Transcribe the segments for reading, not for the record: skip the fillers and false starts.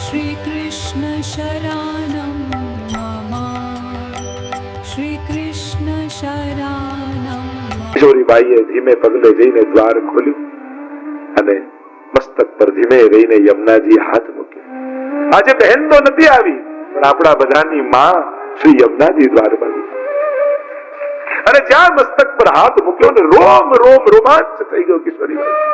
શ્રી કૃષ્ણ શરણમ મમ, શ્રી કૃષ્ણ શરણમ. કિશોરીબાઈએ ધીમે પગલે જઈને દ્વાર ખોલ્યું અને મસ્તક પર ધીમે રહીને યમુનાજી હાથ મૂક્યો. આજે બહેન તો નથી આવી, પણ આપણા બધાની માં શ્રી યમુનાજી દ્વાર બની અને જ્યાં મસ્તક પર હાથ મૂક્યો ને રોમ રોમ રોમાંચ થઈ ગયો કિશોરીબાઈ.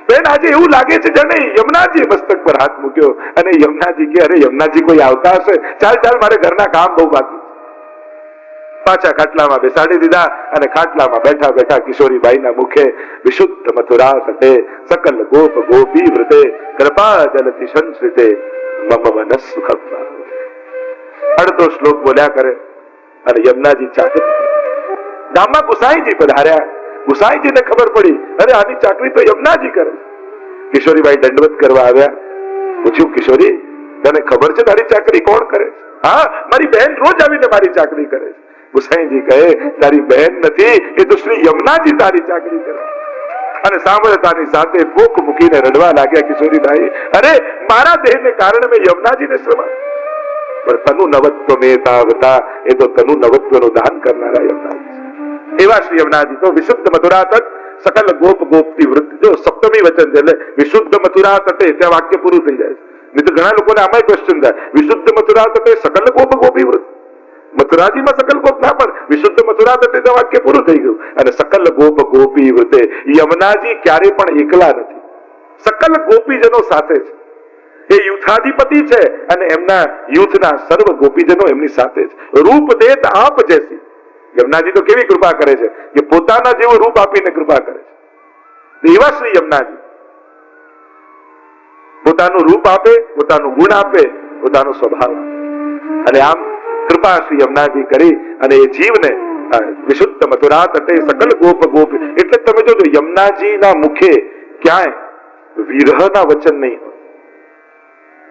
બેન આજે એવું લાગે છે જાણે યમુનાજી મસ્તક પર હાથ મૂક્યો અને યમુનાજી કે અરે યમુનાજી કોઈ આવતા હશે, ચાલ ચાલ મારે ઘરના કામ બહુ બાકી. પાછા ખાટલામાં બેસાડી દીધા અને ખાટલામાં બેઠા બેઠા કિશોરીબાઈના મુખે વિશુદ્ધ મથુરા સટે સકલ ગોપ ગોપી વૃતે કૃપા જલતિ સંસ્કૃતે મમ મનસ સુખમ. અડધો શ્લોક બોલ્યા કરે અને યમુનાજી ચાકરી. ગામમાં ગુસાઈજી પધાર્યા. ગુસાઈજીને ખબર પડી અરે આની ચાકરી તો યમુનાજી કરે. કિશોરીબાઈ દંડવત કરવા આવ્યા. પૂછ્યું કિશોરી તને ખબર છે તારી ચાકરી કોણ કરે? હા મારી બહેન રોજ આવીને મારી ચાકરી કરે છે. ગુસાઈજી કહે તારી બહેન નથી, એ તો શ્રી યમુનાજી તારી ચાકરી કરે. અને સાંભળતાની સાથે ભૂખ મૂકીને રડવા લાગ્યા કિશોરીબાઈ. અરે મારા દેહને કારણે મેં યમુનાજીને શ્રમા, પણ તનુ નવત્વ મેતાવતા, એ તો તનુ નવત્વનું દાન કરનારા યમુનાજી. એવા શ્રી યમુનાજી તો વિશુદ્ધ મથુરા તટ સકલ ગોપ ગોપતી વૃત્તિ. જો સપ્તમી વચન છે એટલે વિશુદ્ધ મથુરા તટે, ત્યાં વાક્ય પૂરું થઈ જાય છે. નહીં તો ઘણા લોકોને આમાં ક્વેશ્ચન થાય વિશુદ્ધ મથુરા તટે સકલ ગોપ ગોપી વૃત્તિ. મથુરાજીમાં સકલ ગોપ ના, પણ વિશુદ્ધ મથુરા તટે તો વાક્ય પૂરું થઈ ગયું. અને સકલ ગોપ ગોપી વૃત્તે, યમુનાજી ક્યારે પણ એકલા નથી, સકલ ગોપીજનો સાથે છે. એ યુથાધિપતિ છે અને એમના યુથના સર્વ ગોપીજનો એમની સાથે છે. રૂપ દેત આપ જેસી. યમુનાજી તો કેવી કૃપા કરે છે કે પોતાના જેવું રૂપ આપીને કૃપા કરે છે. એવા શ્રી યમુનાજી પોતાનું રૂપ આપે, પોતાનું ગુણ આપે, પોતાનો સ્વભાવ આપે. અને આમ કૃપા શ્રી યમુનાજી કરી અને એ જીવને વિશુદ્ધ મથુરા તટે સકલ ગોપ ગોપ. એટલે તમે જોજો યમુનાજીના મુખે ક્યાંય વિરહના વચન નહીં હોય,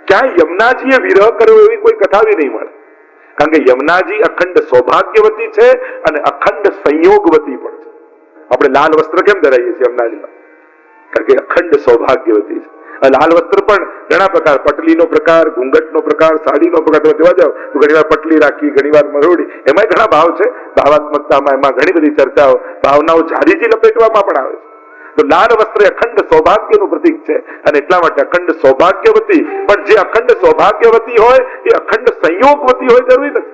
ક્યાંય યમુનાજીએ વિરહ કર્યો એવી કોઈ કથા બી નહીં મળે. કારણ કે યમુનાજી અખંડ સૌભાગ્યવતી છે અને અખંડ સંયોગવતી પણ છે. આપણે લાલ વસ્ત્ર કેમ ધરાવીએ છીએ યમુનાજીમાં? કારણ કે અખંડ સૌભાગ્યવતી છે. લાલ વસ્ત્ર પણ ઘણા પ્રકાર, પટલીનો પ્રકાર, ઘૂંઘટનો પ્રકાર, સાડીનો પ્રકાર. તમે જોવા જાવ તો ઘણી વાર પટલી રાખી, ઘણી વાર મરોડી, એમાં ઘણા ભાવ છે. ભાવાત્મકતામાં એમાં ઘણી બધી ચર્ચાઓ, ભાવનાઓ જારીથી લપેટવામાં પણ આવે છે. તો લાલ વસ્ત્ર અખંડ સૌભાગ્યનું પ્રતીક છે અને એટલા માટે અખંડ સૌભાગ્યવતી. પણ જે અખંડ સૌભાગ્યવતી હોય એ અખંડ સંયોગવતી હોય જરૂરી નથી,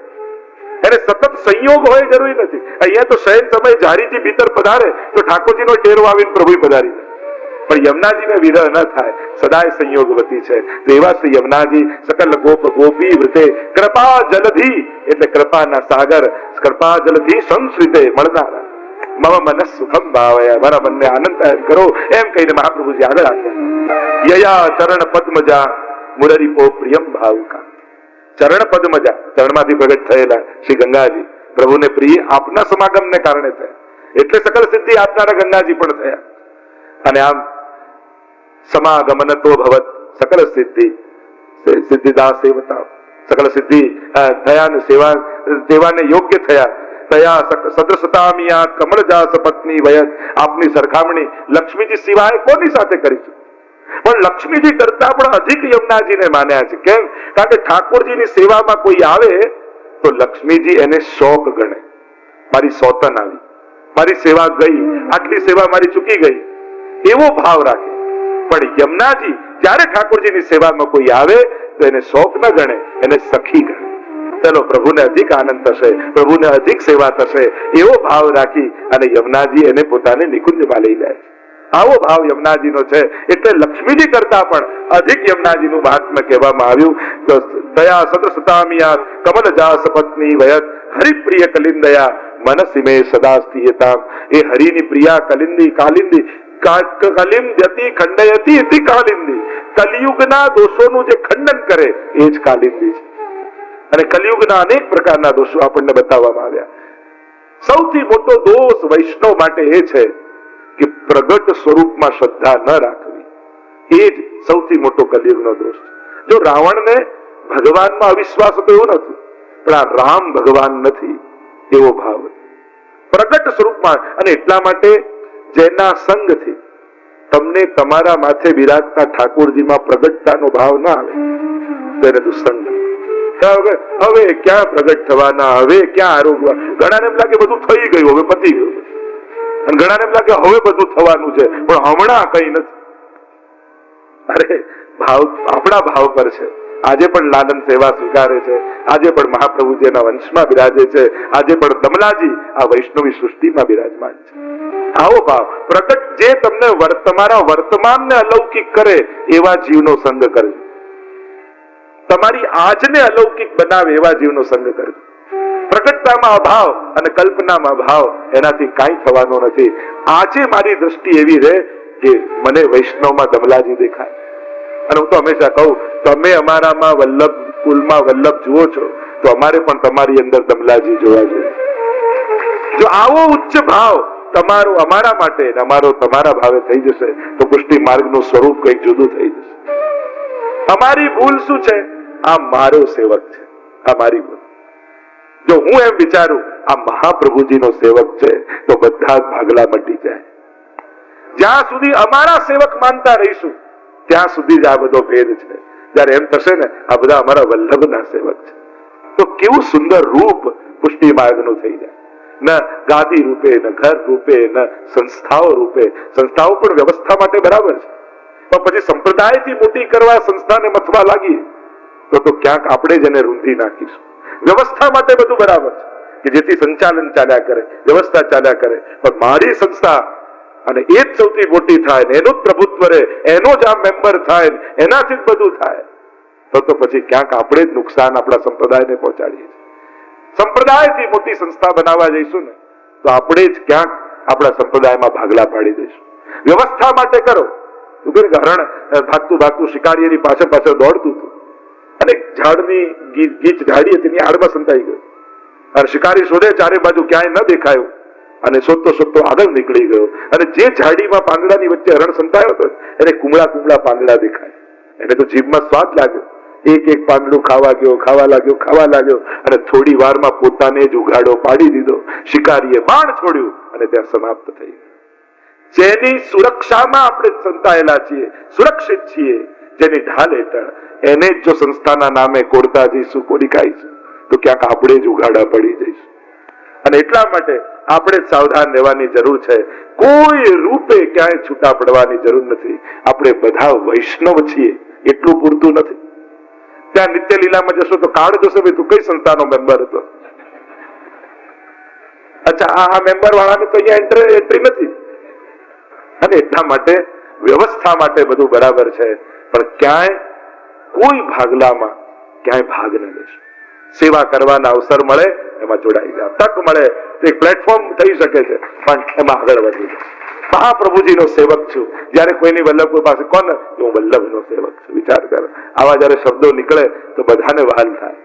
એને સતત સંયોગ હોય જરૂરી નથી. અહીંયા તો શયન સમય જારીથી ભીતર પધારે તો ઠાકોરજીનો ટેરો આવીને પ્રભુ પધારી જાય, પણ યમુનાજીને વિરહ ન થાય, સદાય સંયોગવતી છે. તો એવા શ્રી યમુનાજી સકલ ગોપ ગોપી વૃતે કૃપા જલધિ, એટલે કૃપાના સાગર, કૃપા જલધિ સંસ્કૃતે મળનારા મમ મનસ સુખમ ભાવય, મારા મનને આનંદ કરો એમ કહીને મહાપ્રભુજી આગળ આવ્યા. યયા ચરણ પદ્મજા મુરરીપો પ્રિયમ ભાવુકા. ચરણ પદ્મજા, ચરણમાંથી પ્રગટ થયેલા શ્રી ગંગાજી પ્રભુને પ્રિય આપના સમાગમને કારણે થયા, એટલે સકલ સિદ્ધિ આપનારા ગંગાજી પણ થયા. અને આમ સમાગમનતો ભવત સકલ સિદ્ધિ સિદ્ધિદા સેવતા, સકલ સિદ્ધિ થયા અને સેવાને યોગ્ય થયા. તયા સદૃશતામિયા કમળજાસ પત્ની વયત. આપની સરખામણી લક્ષ્મીજી સિવાય કોની સાથે કરીશું? પણ લક્ષ્મીજી કરતા પણ અધિક યમુનાજીને માન્યા છે. કેમ? કારણ કે ઠાકોરજીની સેવામાં કોઈ આવે તો લક્ષ્મીજી એને શોક ગણે. મારી સોતન આવી, મારી સેવા ગઈ, આટલી સેવા મારી ચૂકી ગઈ, એવો ભાવ રાખે. પણ યમુનાજી જ્યારે ઠાકોરજીની સેવામાં કોઈ આવે તો એને શોક ન ગણે, એને સખી ગણે. ચલો પ્રભુને અધિક આનંદ થશે, પ્રભુને અધિક સેવા થશે, એવો ભાવ રાખી અને યમુનાજી એને પોતાને નિકુંજમાં લઈ જાય. આવો ભાવ યમુનાજીનો છે. એટલે લક્ષ્મીજી કરતા પણ અધિક યમુનાજીનું મહાત્મ્ય કહેવામાં આવ્યું. તો દયા સદસતામિયા કમલજાસ પત્ની વયત હરિપ્રિય કલિંદયા મનસિમે સદા સ્થિયતામ. એ હરિની પ્રિયા કલિંદી, કાલિંદી, કલિંદ્યતિ ખંડયતિ ઇતિ કાલિંદી. કલિયુગના દોષોનું જે ખંડન કરે એ જ કાલિંદી છે. અને કલિયુગના અનેક પ્રકારના દોષો આપણને બતાવવામાં આવ્યા. સૌથી મોટો દોષ વૈષ્ણવ માટે એ છે કે પ્રગટ સ્વરૂપમાં શ્રદ્ધા ન રાખવી. એ જ સૌથી મોટો કલિયુગનો દોષ છે. જો રાવણને ભગવાનમાં અવિશ્વાસ હતો એવું નથી, પણ આ રામ ભગવાન નથી એવો ભાવ પ્રગટ સ્વરૂપમાં. અને એટલા માટે જેના સંગથી તમને તમારા માથે બિરાજતા ઠાકોરજીમાં પ્રગટતાનો ભાવ ના આવે તો એને દુષ્સંગ. હવે ક્યાં પ્રગટ થવાના, હવે ક્યાં આરોગવા. ઘણાને એમ લાગે બધું થઈ ગયું, હવે પતી ગયું, અને ઘણાને એમ લાગે હવે બધું થવાનું છે પણ હમણાં કઈ નથી. અરે ભાવ આપણા ભાવ પર છે. આજે પણ લાલન સેવા સ્વીકારે છે, આજે પણ મહાપ્રભુજીના વંશમાં બિરાજે છે, આજે પણ દમલાજી આ વૈષ્ણવી સૃષ્ટિમાં બિરાજમાન છે. આવો ભાવ પ્રગટ જે તમને તમારા વર્તમાનને અલૌકિક કરે એવા જીવનો સંગ કરજો. તમારી આજને અલૌકિક બનાવે એવા જીવનો સંગ કરજો. પ્રગટતામાં અભાવ અને કલ્પનામાં ભાવ, એનાથી કાંઈ થવાનો નથી. આજે મારી દ્રષ્ટિ એવી રહે કે મને વૈષ્ણવમાં દમલાજી દેખાય. અને હું તો હંમેશા કહું, તમે અમારામાં વલ્લભ કુલમાં વલ્લભ જુઓ છો તો અમારે પણ તમારી અંદર દમલાજી જોવા જોઈએ. જો આવો ઉચ્ચ ભાવ તમારો અમારા માટે અને અમારો તમારા ભાવે થઈ જશે તો પુષ્ટિ માર્ગનું સ્વરૂપ કંઈક જુદું થઈ જશે. અમારી ભૂલ શું છે? આ મારો સેવક છે, આ મારી ભૂલ. જો હું એમ વિચારું આ મહાપ્રભુજીનો સેવક છે તો બધા જ ભાગલા મટી જાય. જ્યાં સુધી અમારા સેવક માનતા રહીશું ત્યાં સુધી જ આ બધો ભેદ છે. જયારે એમ થશે ને આ બધા અમારા વલ્લભના સેવક છે તો કેવું સુંદર રૂપ પુષ્ટિ માર્ગનું થઈ જાય. ન ગાદી રૂપે, ન ઘર રૂપે, ન સંસ્થાઓ રૂપે. સંસ્થાઓ પણ વ્યવસ્થા માટે બરાબર છે, પણ પછી સંપ્રદાયથી મોટી કરવા સંસ્થાને મથવા લાગીએ તો ક્યાંક આપણે જ એને રૂંધી નાખીશું. વ્યવસ્થા માટે બધું બરાબર છે કે જેથી સંચાલન ચાલ્યા કરે, વ્યવસ્થા ચાલ્યા કરે, પણ મારી સંસ્થા અને એ જ સૌથી મોટી થાય ને એનું જ પ્રભુત્વ રહે, એનો જ આ મેમ્બર થાય, એનાથી જ બધું થાય તો પછી ક્યાંક આપણે જ નુકસાન આપણા સંપ્રદાયને પહોંચાડીએ છીએ. સંપ્રદાયથી મોટી સંસ્થા બનાવવા જઈશું ને તો આપણે જ ક્યાંક આપણા સંપ્રદાયમાં ભાગલા પાડી દઈશું. વ્યવસ્થા માટે કરો. હરણ ભાગતું શિકારીની પાછળ દોડતું હતું અને ઝાડની ગીચ ઝાડી હતી, એની આડમાં સંતાઈ ગયો. અને શિકારી શોધે ચારે બાજુ ક્યાંય ન દેખાયો અને શોધતો આગળ નીકળી ગયો. અને જે ઝાડીમાં પાંદડાની વચ્ચે હરણ સંતાયો હતો એને કુમળા પાંદડા દેખાય. એને તો જીભમાં સ્વાદ લાગ્યો. એક પાંદડું ખાવા લાગ્યો અને થોડી વારમાં પોતાને જ ઉઘાડો પાડી દીધો. શિકારીએ બાણ છોડ્યું અને ત્યાં સમાપ્ત થઈ ગયું. જેની સુરક્ષામાં આપણે સંતાયેલા છીએ, સુરક્ષિત છીએ, જેની ઢાલ હેઠળ, એને જ જો સંસ્થાના નામે કોરતા જઈશું, કોરી ખાઈશું તો ક્યાંક આપણે જ ઉઘાડા પડી જઈશું. અને એટલા માટે આપણે સાવધાન રહેવાની જરૂર છે. કોઈ રૂપે ક્યાંય છૂટા પડવાની જરૂર નથી. આપણે બધા વૈષ્ણવ છીએ એટલું પૂરતું નથી. ત્યાં નિત્ય લીલામાં જશો તો કાર્ડ જોશે, ભાઈ તું કઈ સંસ્થાનો મેમ્બર હતો? અચ્છા, આ મેમ્બર વાળાને તો અહીંયા એન્ટ્રી નથી. અને એટલા માટે વ્યવસ્થા માટે બધું બરાબર છે, પણ ક્યાંય કોઈ ભાગલામાં ક્યાંય ભાગ ન લેશો. સેવા કરવાના અવસર મળે એમાં જોડાઈ જાવ. તક મળે તો એક પ્લેટફોર્મ થઈ શકે છે, પણ એમાં આગળ વધી જાવ. મહાપ્રભુજીનો સેવક છું. જયારે કોઈની વલ્લભ પાસે કોણ, હું વલ્લભનો સેવક છું. વિચાર કરો, આવા જયારે શબ્દો નીકળે તો બધાને વહાલ થાય.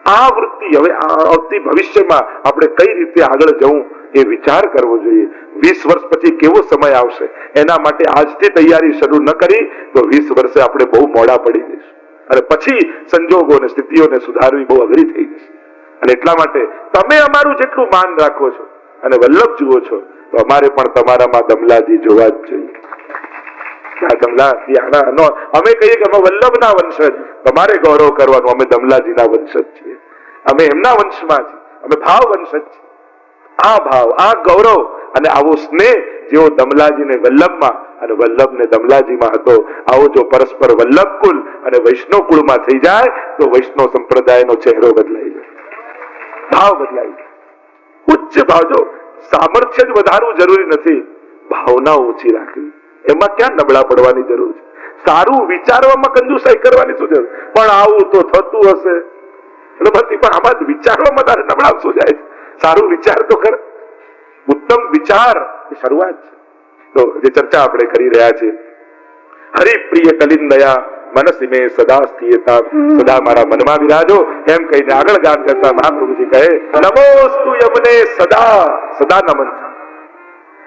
આ વૃત્તિ હવે આવતી ભવિષ્યમાં આપણે કઈ રીતે આગળ જવું એ વિચાર કરવો જોઈએ. 20 વર્ષ પછી કેવો સમય આવશે એના માટે આજથી તૈયારી શરૂ ન કરી તો 20 વર્ષે આપણે બહુ મોડા પડી જઈશું અને પછી સંજોગો અને સ્થિતિઓને સુધારવી બહુ અઘરી થઈ જશે. અને એટલા માટે તમે અમારું જેટલું માન રાખો છો અને વલ્લભ જુઓ છો તો અમારે પણ તમારામાં દમલાજી જોવા જ જોઈએ. અમે કહીએ કે અમે વલ્લભના વંશજ, તમારે ગૌરવ કરવાનું, અમે દમલાજીના વંશજ છીએ, અમે એમના વંશમાં છીએ, અમે ભાવ વંશજ છીએ. આ ભાવ, આ ગૌરવ અને આવો સ્નેહ જેવો દમલાજીને વલ્લભમાં અને વલ્લભને દમલાજીમાં હતો, આવો જો પરસ્પર વલ્લભ કુલ અને વૈષ્ણવ કુળમાં થઈ જાય તો વૈષ્ણવ સંપ્રદાયનો ચહેરો બદલાઈ જાય, ભાવ બદલાઈ જાય. ઉચ્ચ ભાવ, જો સામર્થ્ય જ વધારવું જરૂરી નથી, ભાવના ઓછી રાખવી, એમાં ક્યાં નબળા પડવાની જરૂર છે. સારું વિચારવામાં કંજુસાઈ કરવાની શું જરૂર? પણ આવું તો થતું હશે એટલે બધી, પણ આમાં વિચારવામાં તારે નબળા શું જાય છે? સારું વિચાર તો કર. ઉત્તમ વિચાર શરૂઆત છે. તો જે ચર્ચા આપણે કરી રહ્યા છીએ, હરિપ્રિય કલિંદયા મનસી મેં સદા સ્થિયતા, સદા મારા મનમાં વિરાજો, એમ કહીને આગળ ગાન કરતા મહાપ્રભુજી કહે, નમોસ્તુ યમને સદા. સદા નમન.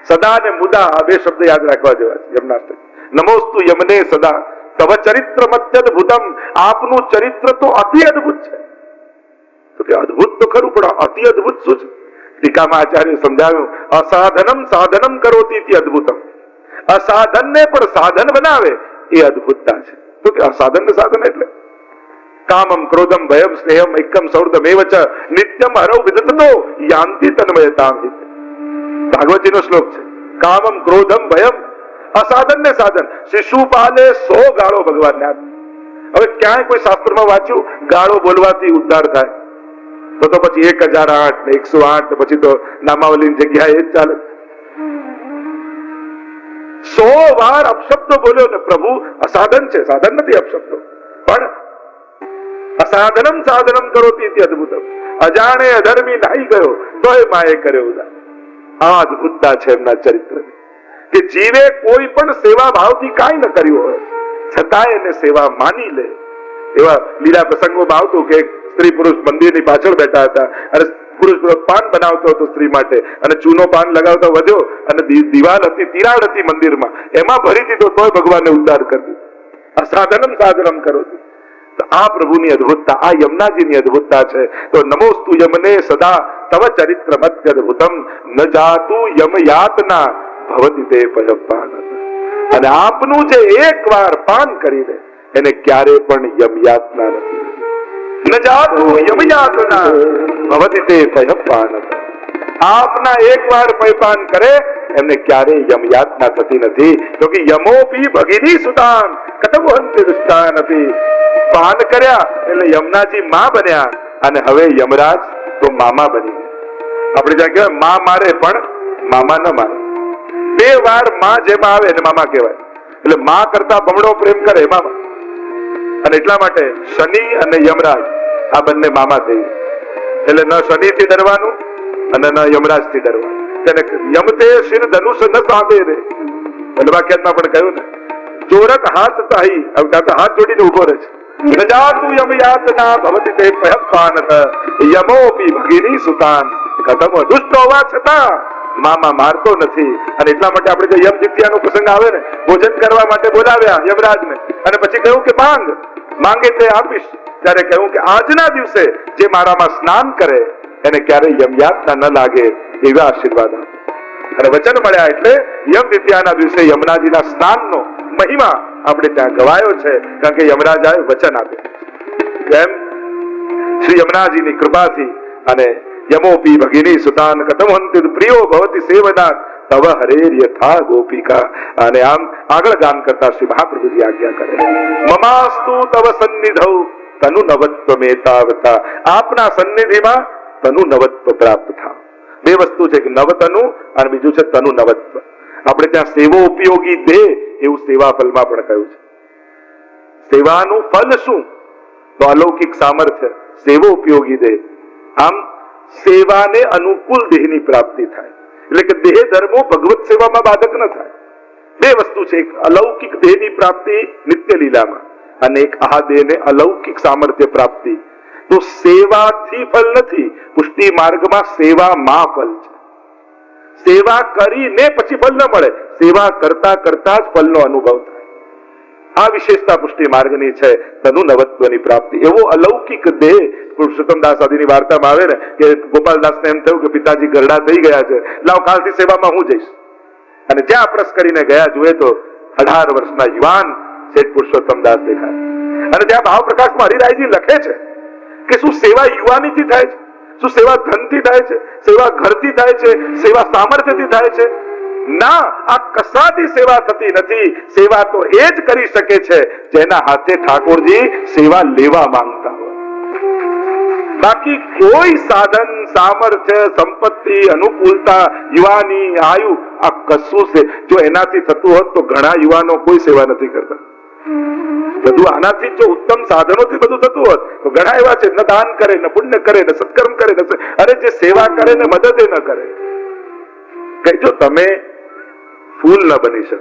સદા ને મુદા આ બે શબ્દ યાદ રાખવા જેવા છે. યમનાષ્ટક. નમોસ્તુ યમને સદા તવ ચરિત્ર મત્યદ્ભુતમ. આપનું ચરિત્ર તો અતિ અદ્ભુત છે. તો કે અદ્ભુત તો ખરું, પણ અતિ અદ્ભુત શું છે? ટીકામાં આચાર્ય સમજાવ્યું, અસાધનમ સાધનમ કરોતિ અદ્ભુતમ. અસાધનને પણ સાધન બનાવે એ અદ્ભુતતા છે. તો કે અસાધન ને સાધન એટલે કામમ ક્રોધમ ભયમ સ્નેહમ એકમ સૌર્ધમેવ ચ નિત્યમ હરૌ વિદતતો યાંતિ તન્મયતામ હિ. ભાગવતીનો શ્લોક છે. કામમ ક્રોધમ ભયમ, અસાધન ને સાધન. શિશુપાલે 100 ગાળો ભગવાનને આપી. હવે ક્યાંય કોઈ શાસ્ત્રમાં વાંચ્યું ગાળો બોલવાથી ઉદ્ધાર થાય? તો પછી 1008 ને 108 પછી તો નામાવલીની જગ્યાએ જ ચાલે. 100 વાર અપશબ્દો બોલ્યો ને પ્રભુ. અસાધન છે, સાધન નથી અપશબ્દો. પણ અસાધનમ સાધનમ કરોતિ ઇતિ અદ્ભુતમ. અજાણે અધર્મી નાઈ ગયો તોય માએ કર્યો ઉદ્ધાર. આ અદ્ભુતતા છે એમના ચરિત્રની, કે જીવે કોઈ પણ સેવા ભાવથી કાંઈ ન કર્યું હોય છતાંય એને સેવા માની લે. એવા લીલા પ્રસંગોમાં આવતું કે સ્ત્રી પુરુષ મંદિરની પાછળ બેઠા હતા અને પુરુષ પાન બનાવતો હતો સ્ત્રી માટે, અને ચૂનો પાન લગાવતો વધ્યો અને દિવાલ હતી, તિરાડ હતી મંદિરમાં, એમાં ભરી દીધો તોય ભગવાનને ઉદ્ધાર કરી દીધો. અસાધનમ સાધનમ કરો. તો આ પ્રભુની અદ્ભુતતા, આ યમુનાજીની અદ્ભુતતા છે. તો નમોસ્તુ યમને સદા તવ ચરિત્ર મત્યદ્ભુતમ ન જાતુ યમ યાતના ભવતિ તે પયપાન. અને આપનું જે એકવાર પાન કરી લે એને ક્યારે પણ યમ યાતના નથી. ન જાતુ યમ યાતના ભવતિ તે પયપાન. આપના એકવાર પયપાન કરે એમને ક્યારે યમ યાતના થતી નથી. તો કે યમોપી ભગિની સુતાન કતમ હંતિ દુષ્ટાન હતી. પાન કર્યા એટલે યમુનાજી માં બન્યા અને હવે યમરાજ તો મામા બની ગયા. આપણે જ્યાં કહેવાય માં મારે પણ મામા ન મારે. 2 વાર માં જેમાં આવે એને મામા કહેવાય. એટલે માં કરતા બમણો પ્રેમ કરે મામા. અને એટલા માટે શનિ અને યમરાજ આ બંને મામા થઈ ગયા. એટલે ન શનિ થી ડરવાનું અને ન યમરાજ થી ડરવાનું. તેને યમતે શિર ધનુષ ન સાબે રે. વાક્યાતમાં પણ કહ્યું ને, ચોરક હાથ તાહી. હાથ જોડીને ઉભો રહે છે. ન જાતુ યમ યાતના ભવતિ તે પયપાનત યમોપી ભગિની સુતાન. ખતમ. દુષ્ટ હોવા છતાં મામા મારતો નથી. અને એટલા માટે આપણે જો યમ જીત્યાનો પ્રસંગ આવે ને, ભોજન કરવા માટે બોલાવ્યા યમરાજને અને પછી કહ્યું કે માંગે તે આપીશ. ત્યારે કહ્યું કે આજના દિવસે જે મારામાં સ્નાન કરે એને ક્યારેય યમયાતના ન લાગે એવા આશીર્વાદ આપો. અને વચન મળ્યા એટલે યમ દ્વિતીયાના દિવસે યમુનાજીના સ્નાનનો મહિમા આપણે ત્યાં ગવાયો છે. કારણ કે યમરાજાએ વચન આપ્યું. એમ શ્રી યમુનાજીની કૃપાથી અને યમોપી ભગિની સુતાન કથમહંતિ પ્રિયો ભવતી સેવના તવ હરેર યથા ગોપિકા. અને આમ આગળ ગાન કરતા શ્રી મહાપ્રભુજી આજ્ઞા કરે, મમાસ્તુ તવ સન્નિધૌ તનુ નવત્વ મેતાવતા. આપના સન્નિધિમાં તનુ નવત્વ પ્રાપ્ત થાવ. 2 વસ્તુ છે, કે નવતનુ અને બીજું છે તનુ નવત્વ. આપણે ત્યાં સેવો ઉપયોગી દેહ એવું સેવા ફલમાં પણ કહ્યું છે. સેવાનું ફલ શું? તો અલૌકિક સામર્થ્ય. સેવો ઉપયોગી દેહ. આમ સેવાને અનુકૂળ દેહની પ્રાપ્તિ થાય. એટલે કે દેહ ધર્મો ભગવત સેવામાં બાધક ન થાય. 2 વસ્તુ છે, એક અલૌકિક દેહની પ્રાપ્તિ નિત્ય લીલામાં, અને એક આ દેહને અલૌકિક સામર્થ્ય પ્રાપ્તિ. તો સેવાથી ફલ નથી, પુષ્ટિ માર્ગમાં સેવામાં ફલ છે. સેવા કરીને પછી ફલ ન મળે, સેવા કરતા કરતા જ ફલનો અનુભવ થાય. આ વિશેષતા પુષ્ટિ માર્ગની છે, તનુ નવત્વની પ્રાપ્તિ. એવો અલૌકિક દેહ પુરુષોત્તમદાસ આદિની વાર્તામાં આવે ને, કે ગોપાલદાસને એમ થયું કે પિતાજી ગરડા થઈ ગયા છે, લાવ કાલથી સેવામાં હું જઈશ. અને જ્યાં પ્રસ કરીને ગયા જુએ તો 18 વર્ષના યુવાન શેઠ પુરુષોત્તમદાસ દેખાય. અને ત્યાં ભાવ પ્રકાશમાં હરિરાયજી લખે છે કે શું સેવા યુવાનીથી થાય છે? શું સેવા ધનથી થાય છે? સેવા ઘરથી થાય છે? સેવા સામર્થ્યથી થાય છે? ના, આ કશાથી સેવા થતી નથી. સેવા તો એ જ કરી શકે છે જેના હાથે ઠાકોરજી સેવા લેવા માંગતા હોય. બાકી કોઈ સાધન, સામર્થ્ય, સંપત્તિ, અનુકૂળતા, યુવાની, આયુ, આ કશું છે જો એનાથી થતું હોત તો ઘણા યુવાનો કોઈ સેવા નથી કરતા. બધું આનાથી જો ઉત્તમ સાધનોથી બધું થતું હોત તો ઘણા એવા છે, ન દાન કરે, ન પુણ્ય કરે, ન સત્કર્મ કરે, અરે જે સેવા કરે ને મદદ ન કરે. કહેજો તમે ફૂલ ન બની શકો,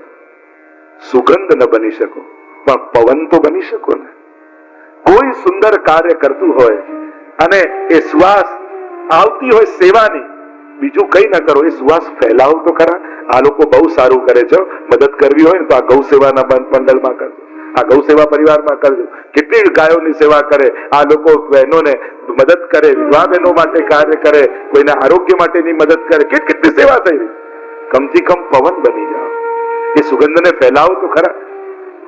સુગંધ ન બની શકો, પણ પવન તો બની શકો ને. કોઈ સુંદર કાર્ય કરતું હોય અને એ સુવાસ આવતી હોય સેવાની, બીજું કઈ ન કરો, એ સુવાસ ફેલાવો તો ખરા. આ લોકો બહુ સારું કરે છે. મદદ કરવી હોય ને તો આ ગૌ સેવાના મંડળમાં કરજો, આ ગૌ સેવા પરિવારમાં કરજો. કેટલી ગાયોની સેવા કરે આ લોકો, બહેનોને મદદ કરે, વિધવા બહેનો માટે કાર્ય કરે, કોઈના આરોગ્ય માટેની મદદ કરે. કેટલી સેવા થઈ રહી. કમથી કમ પવન બની જાઓ. એ સુગંધને ફેલાવો તો ખરા,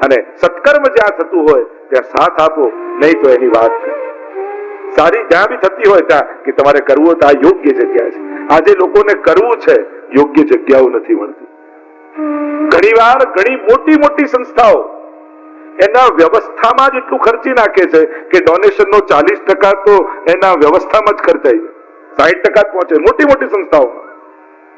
અને સત્કર્મ જ્યાં થતું હોય ત્યાં સાથ આપો, નહીં તો એની વાત કરો. સારી જ્યાં બી થતી હોય ત્યાં કે તમારે કરવું તો આ યોગ્ય જગ્યા છે. આજે લોકોને કરવું છે, યોગ્ય જગ્યાઓ નથી મળતી. ઘણીવાર ઘણી મોટી મોટી સંસ્થાઓ એના વ્યવસ્થામાં જ એટલું ખર્ચી નાખે છે કે ડોનેશનનો 40% તો એના વ્યવસ્થામાં જ ખર્ચાઈ જાય, 60% જ પહોંચે મોટી મોટી સંસ્થાઓમાં.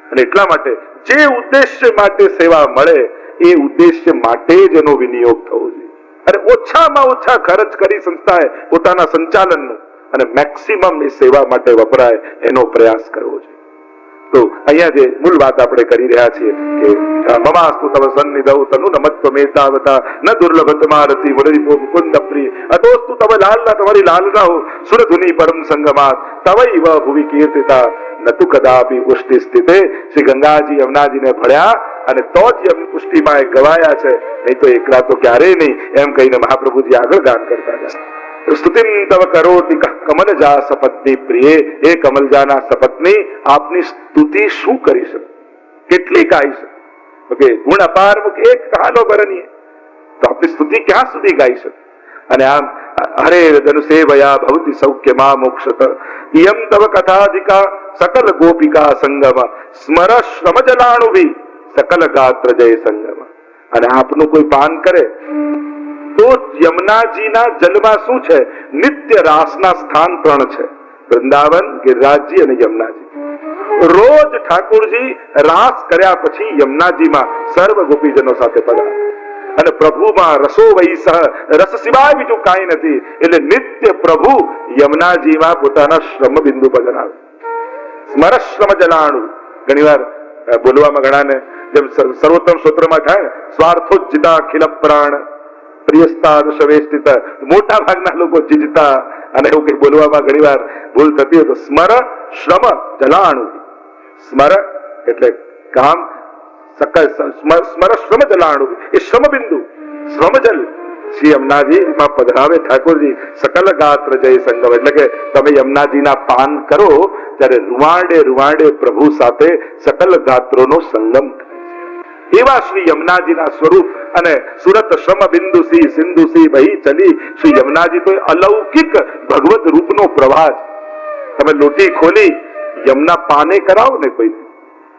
અને એટલા માટે જે ઉદ્દેશ્ય માટે સેવા મળે એ ઉદ્દેશ્ય માટે જ એનો વિનિયોગ થવો જોઈએ. અને ઓછામાં ઓછા ખર્ચ કરી સંસ્થાએ પોતાના સંચાલનનો અને મેક્સિમમ એ સેવા માટે વપરાય એનો પ્રયાસ કરવો જોઈએ. તો અહીંયા જે મૂળ વાત આપણે કરી રહ્યા છીએ કે મમાસ્તુ તવ સન્નિધૌ તનુ નમત્વ મેતાવતા ન દુર્લભતમારતી મુરરીપો મુકુંદ પ્રિય અતોસ્તુ તવ લાલના, તમારી લાલના હો સુરધુનિ પરમ સંગમાત તવૈવ ભુવિ કીર્તિતા નતુ કદાપી પુષ્ટિ સ્થિતે. શ્રી ગંગાજી યમુનાજીને ભળ્યા અને તો જ યમ પુષ્ટિમાં એ ગવાયા છે, નહીં તો એકલા તો ક્યારેય નહીં, એમ કહીને મહાપ્રભુજી આગળ ગાન કરતા ગયા. સ્તુતિમ તવ કરોતિ કમલજા સપત્ની પ્રિય. એ કમલજાના સપત્ની આપની સ્તુતિ શું કરી શકે, કેટલી ગાઈ શકે? કે ગુણ અપાર મુખ એક કાલો બરનીએ, તો આપની સ્તુતિ ક્યાં સુધી ગાઈ શકે? અને આમ હરે ધનુસેવયા ભવતી સૌખ્યમાં મોક્ષત ઇયમ તવ કથાધિકા સકલ ગોપિકા સંગમ સ્મર શ્રમ જલાણુભી સકલ ગાત્ર જય સંગમ. અને આપનું કોઈ પાન કરે તો યમુનાજીના જલમાં શું છે? નિત્ય રાસના સ્થાન 3 છે, વૃંદાવન, ગિરિરાજજી અને યમુનાજી. રોજ ઠાકોરજી રાસ કર્યા પછી યમુનાજીમાં સર્વ ગોપીજનો સાથે પધારે અને પ્રભુમાં રસો વૈસહ, રસ સિવાય બીજું કાંઈ નથી. એટલે નિત્ય પ્રભુ યમુનાજીમાં પોતાના શ્રમ બિંદુ પર જણાવે. સ્મર શ્રમ જલાણુ. ઘણી વાર બોલવામાં ઘણાને જેમ સર્વોત્તમ સ્તોત્રમાં થાય સ્વાર્થોજ્જિતા અખિલ પ્રાણ પ્રિયસ્તા દશવેષ્ટિત, મોટા ભાગના લોકો જીજતા અને એવું કઈ બોલવામાં ઘણી વાર ભૂલ થતી હોય તો સ્મર શ્રમ જલાણુ. સ્મર એટલે કામ, સ્મર શ્રમ જલાણુ એ શ્રમ બિંદુ, શ્રમજલ શ્રી યમુનાજીમાં પધરાવે ઠાકોરજી સકલ ગાત્ર જય સંગમ. એટલે કે તમે યમુનાજીના પાન કરો ત્યારે રૂવાડે રૂવાડે પ્રભુ સાથે સકલ ગાત્રોનો સંગમ થાય. એવા શ્રી યમુનાજીના સ્વરૂપ અને સુરત શ્રમ બિંદુ સી સિંધુ સી વહી ચલી. શ્રી યમુનાજી તો અલૌકિક ભગવત રૂપનો પ્રવાહ છે. તમે લોટી ખોલી યમુના પાને કરાવો ને કોઈ,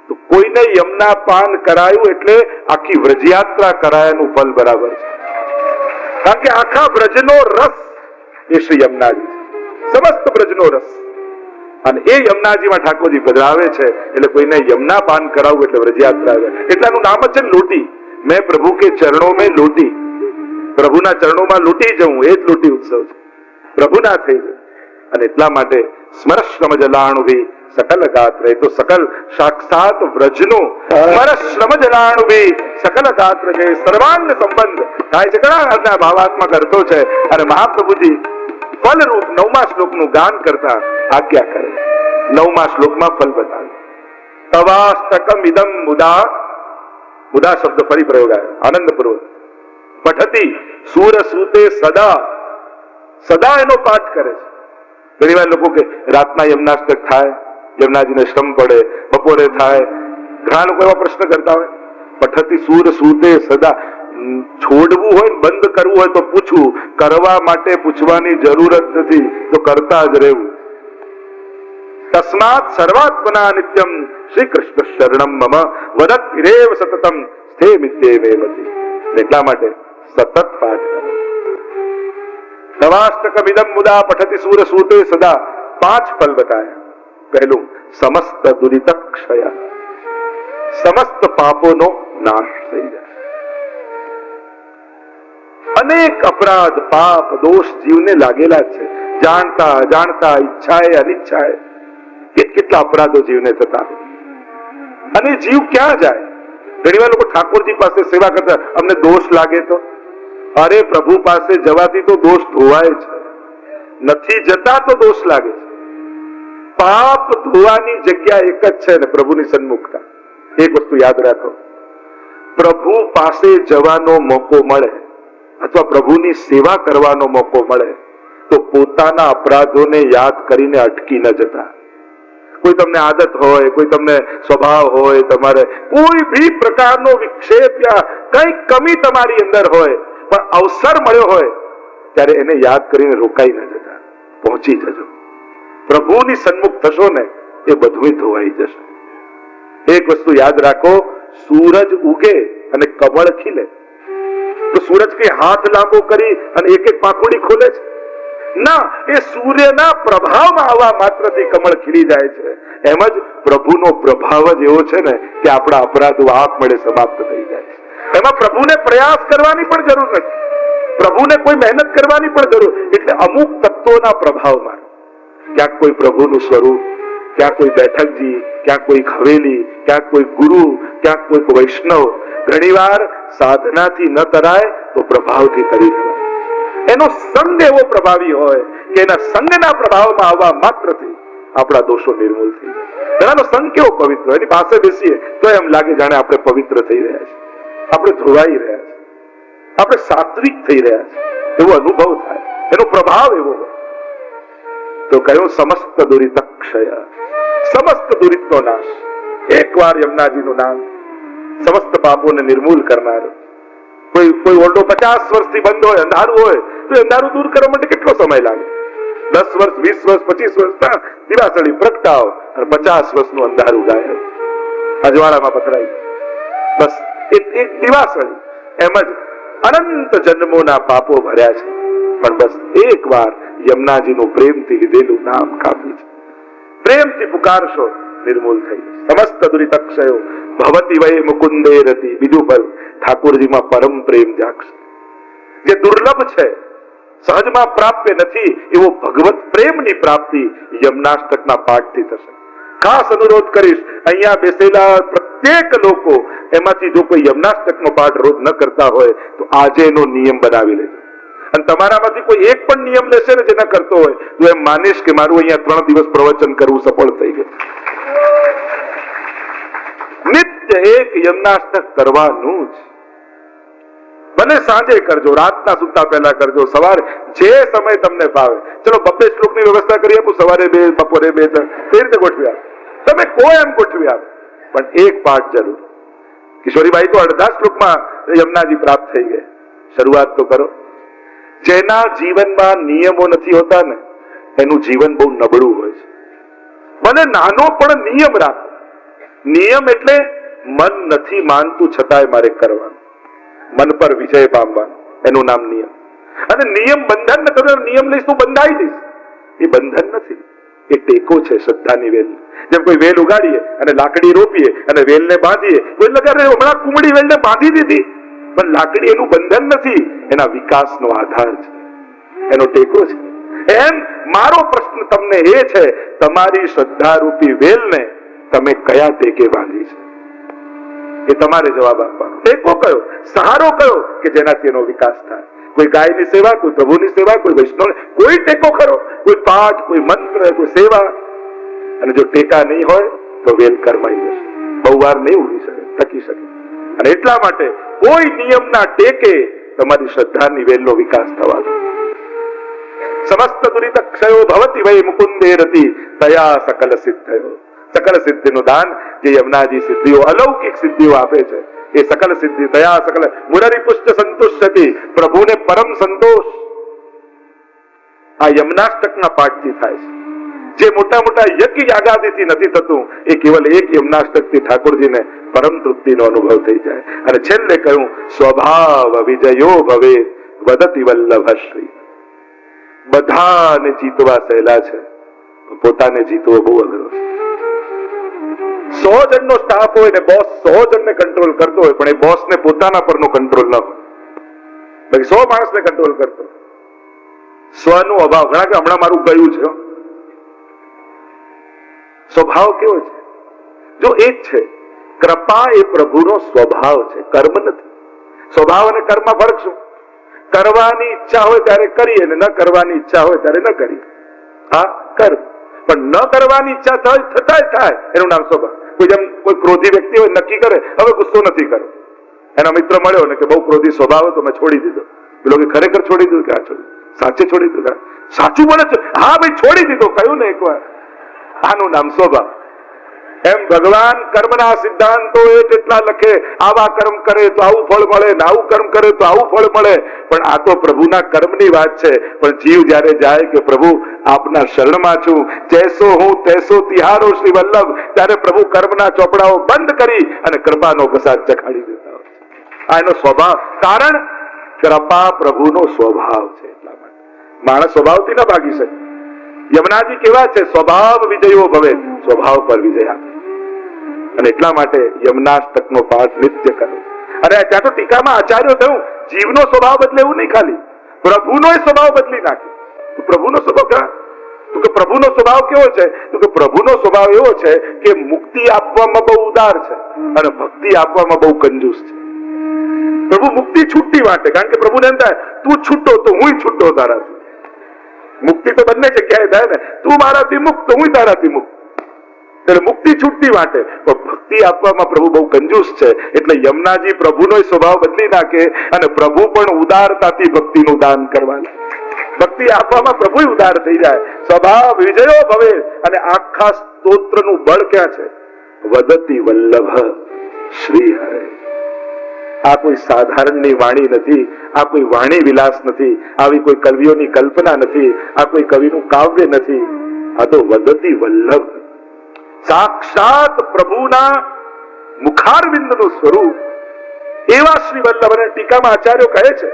તો કોઈને યમુના પાન કરાયું એટલે આખી વ્રજયાત્રા કરાયાનું ફલ બરાબર છે. કારણ કે આખા બ્રજનો રસ એ શ્રી યમુનાજી છે, સમસ્ત બ્રજનો રસ. અને એ યમુનાજીમાં ઠાકોરજી પધરાવે છે એટલે કોઈને યમુના પાન કરાવવું એટલે વ્રજયાત્રા આવે. એટલાનું નામ જ છે લોટી. મેં પ્રભુ કે ચરણો મેં લોટી, પ્રભુના ચરણોમાં લૂટી જવું એ જ લોટી ઉત્સવ છે, પ્રભુના થઈ જવું. અને એટલા માટે સ્મર શ્રમ જલાણુભી સકલ ગાત્ર, એ તો સકલ સાક્ષાત વ્રજનો સ્મર શ્રમ જલાણુભી સકલ ગાત્ર છે. સર્વાંગ સંબંધ થાય છે. ઘણા ભાવાત્મક અર્થો છે. અને મહાપ્રભુજી ફલરૂપ 9મા શ્લોકનું ગાન કરતા આજ્ઞા કરે. 9મા શ્લોકમાં ફલ બતાવે. તવાસ્તકમ ઇદમ મુદા, મુદા શબ્દ ફરી પ્રયોગ આવ્યો આનંદપૂર્વક. પઠતી સૂર સૂતે સદા, સદા એનો પાઠ કરે છે. ઘણી વાર લોકો કે રાતના યમનાષ્ટક થાય, યમુનાજીને શ્રમ પડે, બપોરે થાય. ઘણા લોકો એવા પ્રશ્ન કરતા હોય. પઠતી સૂર સૂતે સદા. છોડવું હોય, બંધ કરવું હોય તો પૂછવું, કરવા માટે પૂછવાની જરૂરત નથી, તો કરતા જ રહેવું. તસ્માત સર્વાત્મના નિત્યમ શ્રી કૃષ્ણ શરણમ મમ વદત રેવ સતતમ સ્થે મિત્યેમેવતિ. એટલા માટે સતત પાઠ કરો. નવાષ્ટકમિદમ મુદા પઠતી સૂર સૂતે સદા. 5 ફલ બતાયા. પહેલું સમસ્ત દુરિતક્ષય, સમસ્ત પાપોનો નાશ થઈ જાય. અનેક અપરાધ પાપ દોષ જીવને લાગેલા છે, જાણતા અજાણતા, ઈચ્છાએ અનિચ્છાએ કેટલા અપરાધો જીવને થતા. અને જીવ ક્યાં જાય? ઘણી વાર લોકો ઠાકોરજી પાસે સેવા કરતા અમને દોષ લાગે તો, અરે પ્રભુ પાસે જવાથી તો દોષ ધોવાય છે, નથી જતા તો દોષ લાગે છે. પાપ ધોવાની જગ્યા એક જ છે ને, પ્રભુની સન્મુખતા. એક વસ્તુ યાદ રાખો, પ્રભુ પાસે જવાનો મોકો મળે અથવા પ્રભુની સેવા કરવાનો મોકો મળે તો પોતાના અપરાધોને યાદ કરીને અટકી ન જતા. કોઈ તમને આદત હોય, કોઈ તમને સ્વભાવ હોય, તમારે કોઈ બી પ્રકારનો વિક્ષેપ યા કઈ કમી તમારી અંદર હોય, પણ અવસર મળ્યો હોય ત્યારે એને યાદ કરીને રોકાઈ ન જતા, પહોંચી જજો. પ્રભુની સન્મુખ થશો ને એ બધું ધોવાઈ જશે. એક વસ્તુ યાદ રાખો, સૂરજ ઉગે અને કમળ ખીલે તો સૂરજ કઈ હાથ લાંબો કરી અને એક એક પાંખુડી ખોલે છે? ના, એ સૂર્યના પ્રભાવમાં આવવા માત્રથી કમળ ખીલી જાય છે. એમ જ પ્રભુનો પ્રભાવ જ એવો છે ને કે આપણા અપરાધો આપમેળે સમાપ્ત થઈ જાય છે. એમાં પ્રભુને પ્રયાસ કરવાની પણ જરૂર નથી, પ્રભુને કોઈ મહેનત કરવાની પણ જરૂર. એટલે અમુક તત્વોના પ્રભાવમાં ક્યાંક કોઈ પ્રભુનું સ્વરૂપ, ક્યાંક કોઈ બેઠકજી, ક્યાંક કોઈ હવેલી, ક્યાંક કોઈ ગુરુ, ક્યાંક કોઈ વૈષ્ણવ. ઘણીવાર સાધનાથી ન કરાય તો પ્રભાવથી કરી દેવાય. એનો સંગ એવો પ્રભાવી હોય કે એના સંગના પ્રભાવમાં આવવા માત્રથી આપણા દોષો નિર્મૂલ થઈ જાય. એનો સંગ કેવો પવિત્ર, એની પાસે બેસીએ તો એમ લાગે જાણે આપણે પવિત્ર થઈ રહ્યા છીએ, આપણે ધોવાઈ રહ્યા છીએ, આપણે સાત્વિક થઈ રહ્યા છીએ, એવો અનુભવ થાય. એનો પ્રભાવ એવો હોય. તો કયો સમસ્ત દુરિતક્ષય, સમસ્ત દુરિતનો નાશ. એકવાર યમુનાજીનું નામ સમસ્ત પાપોને નિર્મૂલ કરનાર. કોઈ ઓરડો 50 વર્ષથી બંધ હોય, અંધારું હોય, તો અંધારું દૂર કરવા માટે કેટલો સમય લાગે? 10 વર્ષ, 20 વર્ષ, 25 વર્ષના દિવાસળી પ્રગટાવો અને 50 વર્ષનું અંધારું ગાયબ, અજવાળામાં પથરાઈ. બસ એક દિવાસળી. એમ જ અનંત જન્મોના પાપો ભર્યા છે, પણ બસ એકવાર યમુનાજીનું પ્રેમથી લીધેલું નામ કાફી છે. પ્રેમથી પુકારશો, નિર્મૂલ થઈ જશે. સમસ્ત દુરિતક્ષયો ભવતી વય મુકુંદે રતિ. બીજું ફળ, ઠાકોરજીમાં પરમ પ્રેમ જાગશે. જે દુર્લભ છે, સહજમાં પ્રાપ્ય નથી, એવો ભગવત પ્રેમની પ્રાપ્તિ યમનાષ્ટકના પાઠથી થશે. ખાસ અનુરોધ કરીશ, અહીંયા બેસેલા પ્રત્યેક લોકો એમાંથી જો કોઈ યમનાષ્ટકનો પાઠ રોજ ન કરતા હોય તો આજે એનો નિયમ બનાવી લેજો. અને તમારામાંથી કોઈ એક પણ નિયમ લેશે ને જે ન કરતો હોય તો એમ માનીશ કે મારું અહીંયા 3 દિવસ પ્રવચન કરવું સફળ થઈ ગયું. નિત્ય એક યમનાષ્ટક કરવાનું જ. ભલે સાંજે કરજો, રાતના સુતા પહેલા કરજો, સવારે જે સમય તમને ફાવે. ચલો 2 શ્લોકની વ્યવસ્થા કરી આપું, સવારે 2, બપોરે 2, 3, તે રીતે ગોઠવી આપો. તમે કોઈ એમ ગોઠવી આપો, પણ એક પાઠ જરૂર. કિશોરીબાઈ તો અડધા શ્લોકમાં યમુનાજી પ્રાપ્ત થઈ ગયા. શરૂઆત તો કરો. જેના જીવનમાં નિયમો નથી હોતા ને એનું જીવન બહુ નબળું હોય છે. મને નાનો પણ નિયમ રાખો. નિયમ એટલે મન નથી માનતું છતાંય મારે કરવાનું, મન પર વિજય પામવાનું, એનું નામ નિયમ. અને નિયમ બંધન ન કરો. નિયમ લઈશ તું બંધાઈ જઈશ, એ બંધન નથી, એ ટેકો છે શ્રદ્ધાની વેલ. જેમ કોઈ વેલ ઉગાડીએ અને લાકડી રોપીએ અને વેલને બાંધીએ, વેલ લગાડે હમણાં કુમળી વેલને બાંધી દીધી, પણ લાકડી એનું બંધન નથી, એના વિકાસનો આધાર છે, એનો ટેકો છે. એમ મારો પ્રશ્ન તમને એ છે, તમારી શ્રદ્ધા રૂપી વેલને તમે કયા ટેકે બાંધી છે એ તમારે જવાબ આપવાનો. ટેકો કયો, સહારો કયો કે જેનાથી એનો વિકાસ થાય? કોઈ ગાયની સેવા, કોઈ પ્રભુની સેવા, કોઈ વૈષ્ણવ, કોઈ ટેકો ખરો, કોઈ પાઠ, કોઈ મંત્ર, કોઈ સેવા. અને જો ટેકા નહીં હોય તો વેલ કરમાઈ જશે, બહુ વાર નહીં ઉડી શકે, ટકી શકે. અને એટલા માટે કોઈ નિયમના ટેકે તમારી શ્રદ્ધાની વેલનો વિકાસ થવા દો. સમસ્ત દુરિતક્ષયો ભવતી વય મુકુંદે રતિ તયા સકલ સિદ્ધયો. સકલ સિદ્ધિનું દાન જે યમુનાજી સિદ્ધિઓ, અલૌકિક સિદ્ધિઓ આપે છે, એ સકલ સિદ્ધિ તયા સકલ મુરરી પુષ્ટ સંતુષ્ટતિ. પ્રભુને પરમ સંતોષ આ યમુનાષ્ટકના પાઠથી થાય છે. જે મોટા મોટા યજ્ઞ યાગાદિથી નથી થતું, એ કેવલ એક યમુનાષ્ટકથી ઠાકોરજીને પરમ તૃપ્તિનો અનુભવ થઈ જાય. અને છેલ્લે કહ્યું, સ્વભાવ વિજયો ભવે વદતિ વલ્લભશ્રી. બધાને જીતવા સહેલા છે, પોતાને જીતવો બહુ અઘરો છે. 100 જણનો સ્ટાફ હોય ને બોસ 100 જણને કંટ્રોલ કરતો હોય, પણ એ બોસને પોતાના પરનો કંટ્રોલ ન હોય, બાકી 100 માણસને કંટ્રોલ કરતો. સ્વનો અભાવ. ઘણા કે હમણાં મારું ગયું છે. સ્વભાવ કેવો છે? જો એ જ છે, કૃપા એ પ્રભુનો સ્વભાવ છે, કર્મ નથી. સ્વભાવ અને કર્મમાં ફરક શું? કરવાની ઈચ્છા હોય ત્યારે કરીએ, અને ન કરવાની ઈચ્છા હોય ત્યારે ન કરીએ. હા, કર્મ. પણ ન કરવાની ઈચ્છા થાય એનું નામ સ્વભાવ. કોઈ ક્રોધી વ્યક્તિ હોય, નક્કી કરે હવે ગુસ્સો નથી કરવો, એના મિત્ર મળ્યો ને કે બહુ ક્રોધી સ્વભાવ તો મેં છોડી દીધો. પેલો કે ખરેખર છોડી દીધું? કે આ છોડી, સાચે છોડી દીધું? સાચું બોલે છે? હા ભાઈ છોડી દીધો. કહ્યું ને એકવાર, આનું નામ સ્વભાવ. એમ ભગવાન કર્મના સિદ્ધાંતો એટલા લખે, આવા કર્મ કરે તો આવું ફળ મળે ને આવું કર્મ કરે તો આવું ફળ મળે. પણ આ તો પ્રભુના કર્મની વાત છે. પણ જીવ જ્યારે જાય કે પ્રભુ આપના શરણમાં છું, જૈસો હું તૈસો તિહારો શ્રી વલ્લભ, ત્યારે પ્રભુ કર્મના ચોપડાઓ બંધ કરી અને કૃપાનો પ્રસાદ ચખાડી દેતા હોય. આ એનો સ્વભાવ. કારણ કૃપા પ્રભુનો સ્વભાવ છે. એટલા માટે માણસ સ્વભાવથી ન ભાગી શકે. યમુનાજી કેવા છે? સ્વભાવ વિજયો ભવે, સ્વભાવ પર વિજય આપે. અને એટલા માટે યમનાષ્ટકનો પાઠ નિત્ય કરો. અને ત્યાં તો ટીકામાં આચાર્યો થયું જીવનો સ્વભાવ બદલે એવું નહીં, ખાલી પ્રભુનો સ્વભાવ બદલી નાખે. પ્રભુનો સ્વભાવ ક્યાં? તો કે પ્રભુનો સ્વભાવ કેવો છે? તો કે પ્રભુનો સ્વભાવ એવો છે કે મુક્તિ આપવામાં બહુ ઉદાર છે અને ભક્તિ આપવામાં બહુ કંજૂસ છે. પ્રભુ મુક્તિ છૂટી માટે, કારણ કે પ્રભુને એમ થાય તું છૂટો તો હું છૂટો તારાથી. મુક્તિ તો બંને જગ્યાએ થાય ને, તું મારાથી મુક્ત તો હું તારાથી મુક્ત. એટલે મુક્તિ છૂટતી માટે ભક્તિ આપવામાં પ્રભુ બહુ કંજૂસ છે. એટલે યમુનાજી પ્રભુનો સ્વભાવ બદલી નાખે અને પ્રભુ પણ ઉદારતાથી ભક્તિનું દાન કરવા લાગે. ભક્તિ આપવામાં પ્રભુ ઉદાર થઈ જાય. સ્વભાવ વિજયો ભવે. અને આખા સ્તોત્રનું બળ ક્યાં છે? વદતિ વલ્લભ શ્રી હરે. આ કોઈ સાધારણની વાણી નથી, આ કોઈ વાણી વિલાસ નથી, આવી કોઈ કવિઓની કલ્પના નથી, આ કોઈ કવિનું કાવ્ય નથી. આ તો વદતિ વલ્લભ, સાક્ષાત પ્રભુના મુખારવિંદનું સ્વરૂપ એવા શ્રી વલ્લભ. અને ટીકામાં આચાર્યો કહે છે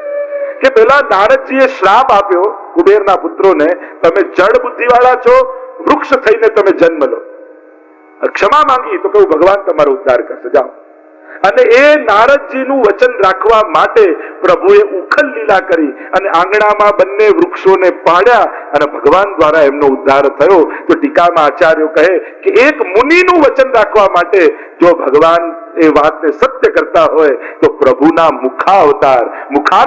કે પેલા નારદજીએ શ્રાપ આપ્યો કુબેરના પુત્રોને, તમે જડ બુદ્ધિવાળા છો, વૃક્ષ થઈને તમે જન્મ લો. ક્ષમા માંગી તો કહું ભગવાન તમારો ઉદ્ધાર કરશે, જાઓ. અને એ નારદજીનું વચન રાખવા માટે પ્રભુએ ઉખલ લીલા કરી અને આંગણામાં બંને વૃક્ષોને પાડ્યા અને ભગવાન દ્વારા એમનો ઉદ્ધાર થયો. તો ટીકામાં આચાર્યો કહે કે એક મુનિનું વચન રાખવા માટે જો ભગવાન એ વાતને સત્ય કરતા હોય તો પ્રભુના મુખાવતાર મુખાર